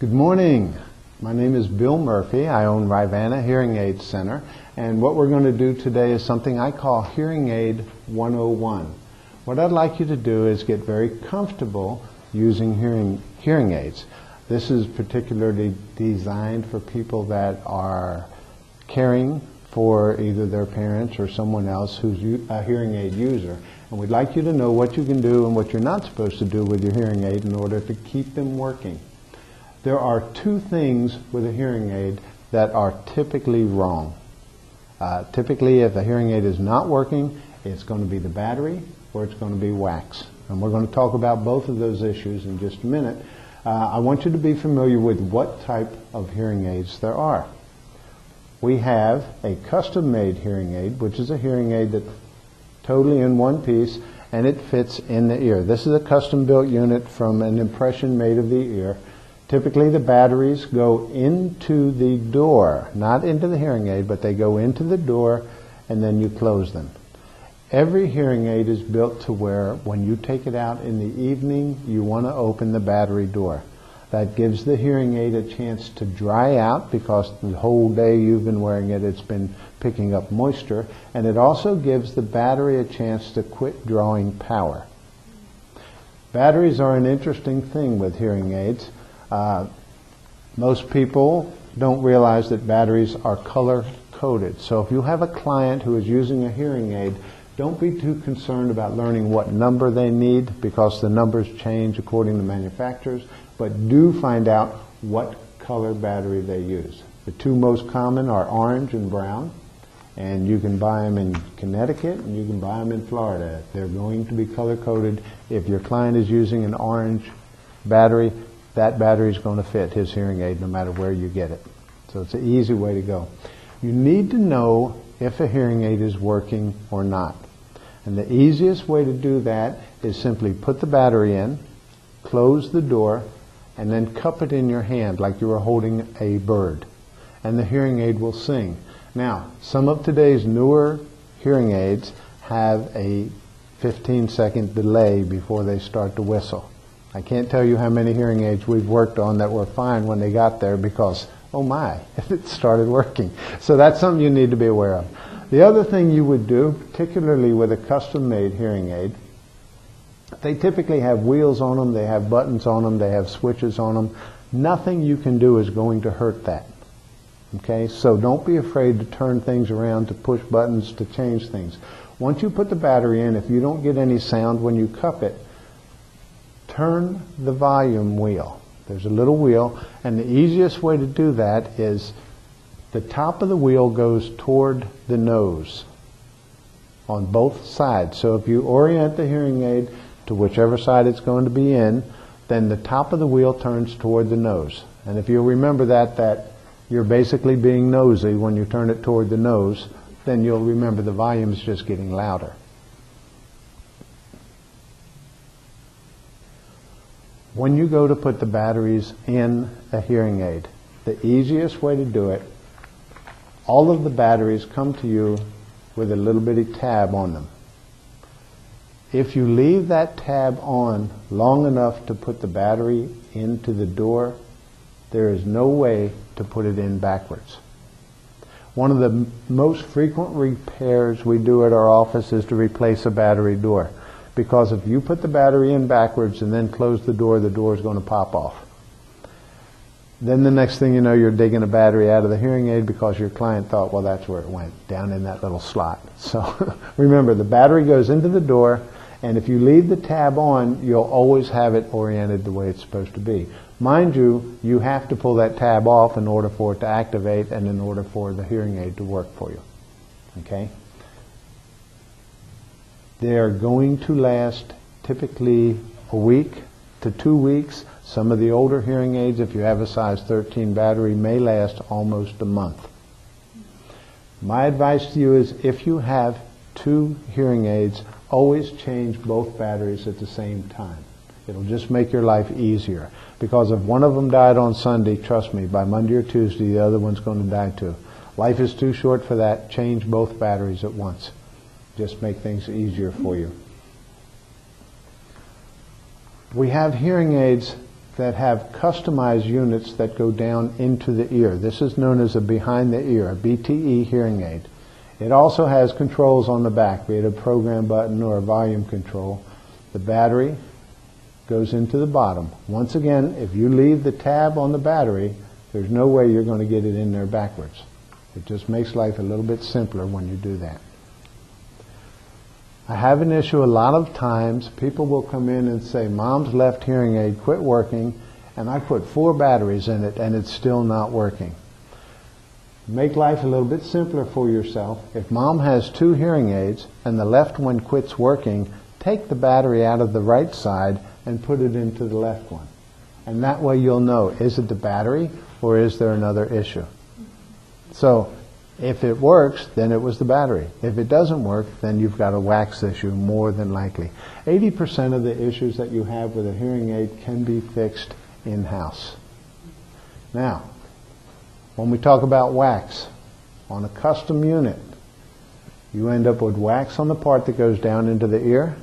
Good morning. My name is Bill Murphy. I own Rivanna Hearing Aid Center, and what we're going to do today is something I call Hearing Aid 101. What I'd like you to do is get very comfortable using hearing aids. This is particularly designed for people that are caring for either their parents or someone else who's a hearing aid user. And we'd like you to know what you can do and what you're not supposed to do with your hearing aid in order to keep them working. There are two things with a hearing aid that are typically wrong. Typically, if a hearing aid is not working, it's going to be the battery or it's going to be wax. And we're going to talk about both of those issues in just a minute. I want you to be familiar with what type of hearing aids there are. We have a custom-made hearing aid, which is a hearing aid that's totally in one piece, and it fits in the ear. This is a custom-built unit from an impression made of the ear. Typically, the batteries go into the door, not into the hearing aid, but they go into the door, and then you close them. Every hearing aid is built to where, when you take it out in the evening, you want to open the battery door. That gives the hearing aid a chance to dry out, because the whole day you've been wearing it, it's been picking up moisture, and it also gives the battery a chance to quit drawing power. Batteries are an interesting thing with hearing aids. Most people don't realize that batteries are color-coded. So if you have a client who is using a hearing aid, don't be too concerned about learning what number they need, because the numbers change according to manufacturers, but do find out what color battery they use. The two most common are orange and brown, and you can buy them in Connecticut and you can buy them in Florida. They're going to be color-coded. If your client is using an orange battery, that battery is going to fit his hearing aid no matter where you get it. So it's an easy way to go. You need to know if a hearing aid is working or not. And the easiest way to do that is simply put the battery in, close the door, and then cup it in your hand like you were holding a bird. And the hearing aid will sing. Now, some of today's newer hearing aids have a 15-second delay before they start to whistle. I can't tell you how many hearing aids we've worked on that were fine when they got there because, oh my, it started working. So that's something you need to be aware of. The other thing you would do, particularly with a custom-made hearing aid, they typically have wheels on them, they have buttons on them, they have switches on them. Nothing you can do is going to hurt that. Okay, so don't be afraid to turn things around, to push buttons, to change things. Once you put the battery in, if you don't get any sound when you cup it, turn the volume wheel. There's a little wheel, and the easiest way to do that is the top of the wheel goes toward the nose on both sides. So if you orient the hearing aid to whichever side it's going to be in, then the top of the wheel turns toward the nose. And if you remember that you're basically being nosy when you turn it toward the nose, then you'll remember the volume is just getting louder. When you go to put the batteries in a hearing aid, the easiest way to do it, all of the batteries come to you with a little bitty tab on them. If you leave that tab on long enough to put the battery into the door, there is no way to put it in backwards. One of the most frequent repairs we do at our office is to replace a battery door. Because if you put the battery in backwards and then close the door is going to pop off. Then the next thing you know, you're digging a battery out of the hearing aid because your client thought, well, that's where it went, down in that little slot. So remember, the battery goes into the door, and if you leave the tab on, you'll always have it oriented the way it's supposed to be. Mind you, you have to pull that tab off in order for it to activate and in order for the hearing aid to work for you. Okay? They are going to last typically a week to 2 weeks. Some of the older hearing aids, if you have a size 13 battery, may last almost a month. My advice to you is, if you have two hearing aids, always change both batteries at the same time. It'll just make your life easier. Because if one of them died on Sunday, trust me, by Monday or Tuesday, the other one's going to die too. Life is too short for that. Change both batteries at once. Just make things easier for you. We have hearing aids that have customized units that go down into the ear. This is known as a behind the ear, a BTE hearing aid. It also has controls on the back, be it a program button or a volume control. The battery goes into the bottom. Once again, if you leave the tab on the battery, there's no way you're going to get it in there backwards. It just makes life a little bit simpler when you do that. I have an issue a lot of times. People will come in and say, Mom's left hearing aid quit working, and I put 4 batteries in it and it's still not working. Make life a little bit simpler for yourself. If Mom has 2 hearing aids and the left one quits working, take the battery out of the right side and put it into the left one. And that way you'll know, is it the battery or is there another issue? So if it works, then it was the battery. If it doesn't work, then you've got a wax issue more than likely. 80% of the issues that you have with a hearing aid can be fixed in-house. Now, when we talk about wax, on a custom unit, you end up with wax on the part that goes down into the ear,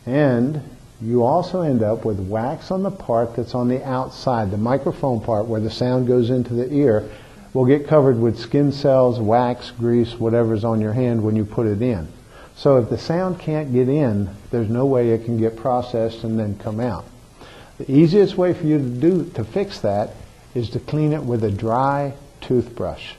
and you also end up with wax on the part that's on the outside, the microphone part where the sound goes into the ear will get covered with skin cells, wax, grease, whatever's on your hand when you put it in. So if the sound can't get in, there's no way it can get processed and then come out. The easiest way for you to fix that is to clean it with a dry toothbrush.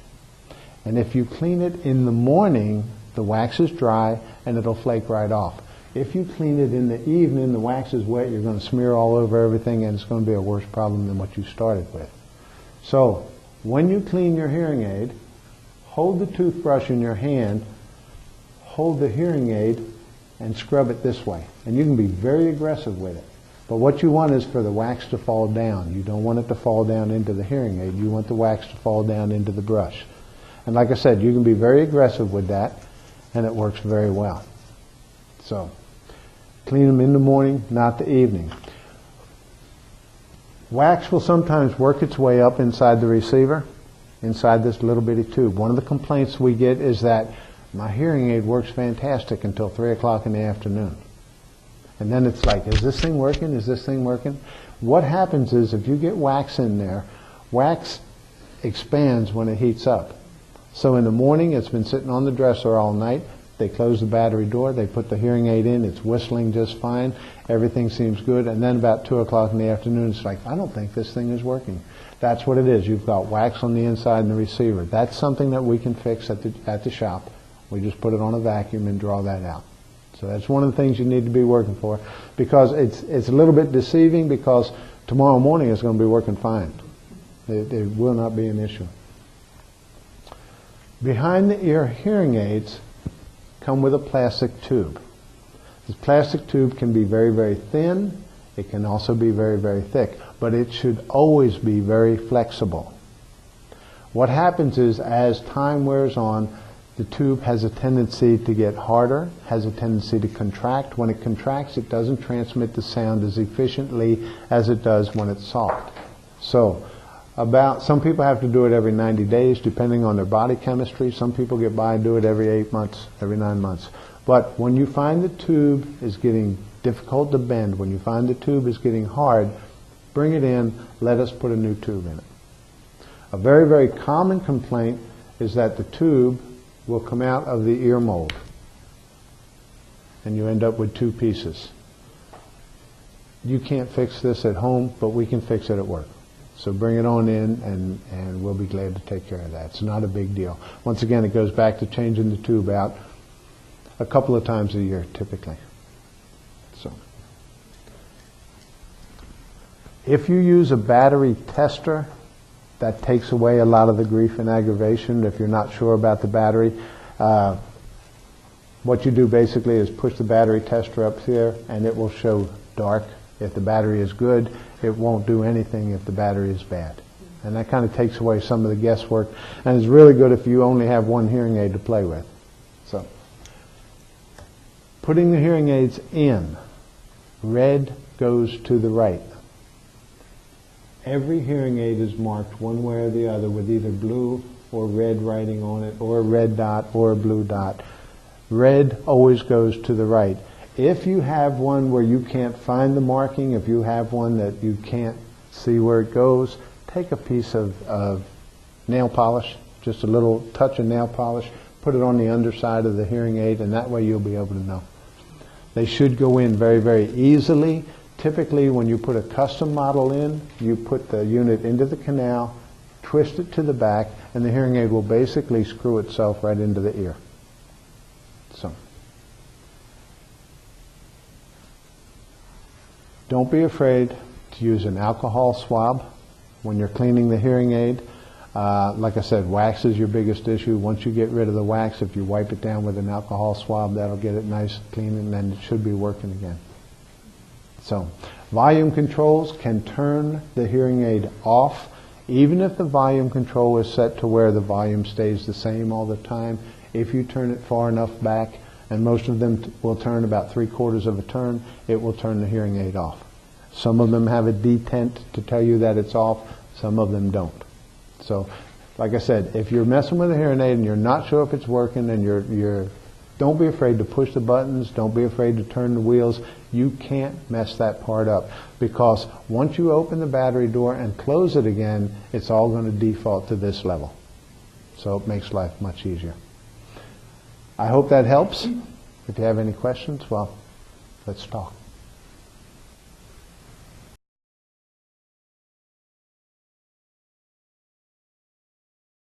And if you clean it in the morning, the wax is dry and it'll flake right off. If you clean it in the evening, the wax is wet, you're going to smear all over everything and it's going to be a worse problem than what you started with. So, when you clean your hearing aid, hold the toothbrush in your hand, hold the hearing aid, and scrub it this way. And you can be very aggressive with it. But what you want is for the wax to fall down. You don't want it to fall down into the hearing aid. You want the wax to fall down into the brush. And like I said, you can be very aggressive with that, and it works very well. So, clean them in the morning, not the evening. Wax will sometimes work its way up inside the receiver, inside this little bitty tube. One of the complaints we get is that my hearing aid works fantastic until 3 o'clock in the afternoon. And then it's like, is this thing working? Is this thing working? What happens is if you get wax in there, wax expands when it heats up. So in the morning, it's been sitting on the dresser all night. They close the battery door, they put the hearing aid in, it's whistling just fine, everything seems good, and then about 2 o'clock in the afternoon, it's like, I don't think this thing is working. That's what it is. You've got wax on the inside in the receiver. That's something that we can fix at the shop. We just put it on a vacuum and draw that out. So that's one of the things you need to be working for, because it's a little bit deceiving, because tomorrow morning it's going to be working fine. It will not be an issue. Behind the ear hearing aids come with a plastic tube. This plastic tube can be very, very thin. It can also be very, very thick. But it should always be very flexible. What happens is, as time wears on, the tube has a tendency to get harder, has a tendency to contract. When it contracts, it doesn't transmit the sound as efficiently as it does when it's soft. So, some people have to do it every 90 days, depending on their body chemistry. Some people get by and do it every 8 months, every 9 months. But when you find the tube is getting difficult to bend, when you find the tube is getting hard, bring it in, let us put a new tube in it. A very, very common complaint is that the tube will come out of the ear mold, and you end up with 2 pieces. You can't fix this at home, but we can fix it at work. So bring it on in, and we'll be glad to take care of that. It's not a big deal. Once again, it goes back to changing the tube out a couple of times a year, typically. So, if you use a battery tester, that takes away a lot of the grief and aggravation. If you're not sure about the battery, what you do basically is push the battery tester up here, and it will show dark. If the battery is good, it won't do anything if the battery is bad. And that kind of takes away some of the guesswork, and it's really good if you only have one hearing aid to play with. So, putting the hearing aids in, red goes to the right. Every hearing aid is marked one way or the other with either blue or red writing on it, or a red dot or a blue dot. Red always goes to the right. If you have one where you can't find the marking, if you have one that you can't see where it goes, take a piece of nail polish, just a little touch of nail polish, put it on the underside of the hearing aid, and that way you'll be able to know. They should go in very, very easily. Typically, when you put a custom model in, you put the unit into the canal, twist it to the back, and the hearing aid will basically screw itself right into the ear. So, don't be afraid to use an alcohol swab when you're cleaning the hearing aid. Like I said, wax is your biggest issue. Once you get rid of the wax, if you wipe it down with an alcohol swab, that'll get it nice and clean, and then it should be working again. So, volume controls can turn the hearing aid off. Even if the volume control is set to where the volume stays the same all the time, if you turn it far enough back, and most of them will turn about 3/4 of a turn, it will turn the hearing aid off. Some of them have a detent to tell you that it's off, some of them don't. So, like I said, if you're messing with a hearing aid and you're not sure if it's working, and don't be afraid to push the buttons, don't be afraid to turn the wheels. You can't mess that part up, because once you open the battery door and close it again, it's all going to default to this level. So it makes life much easier. I hope that helps. If you have any questions, well, let's talk.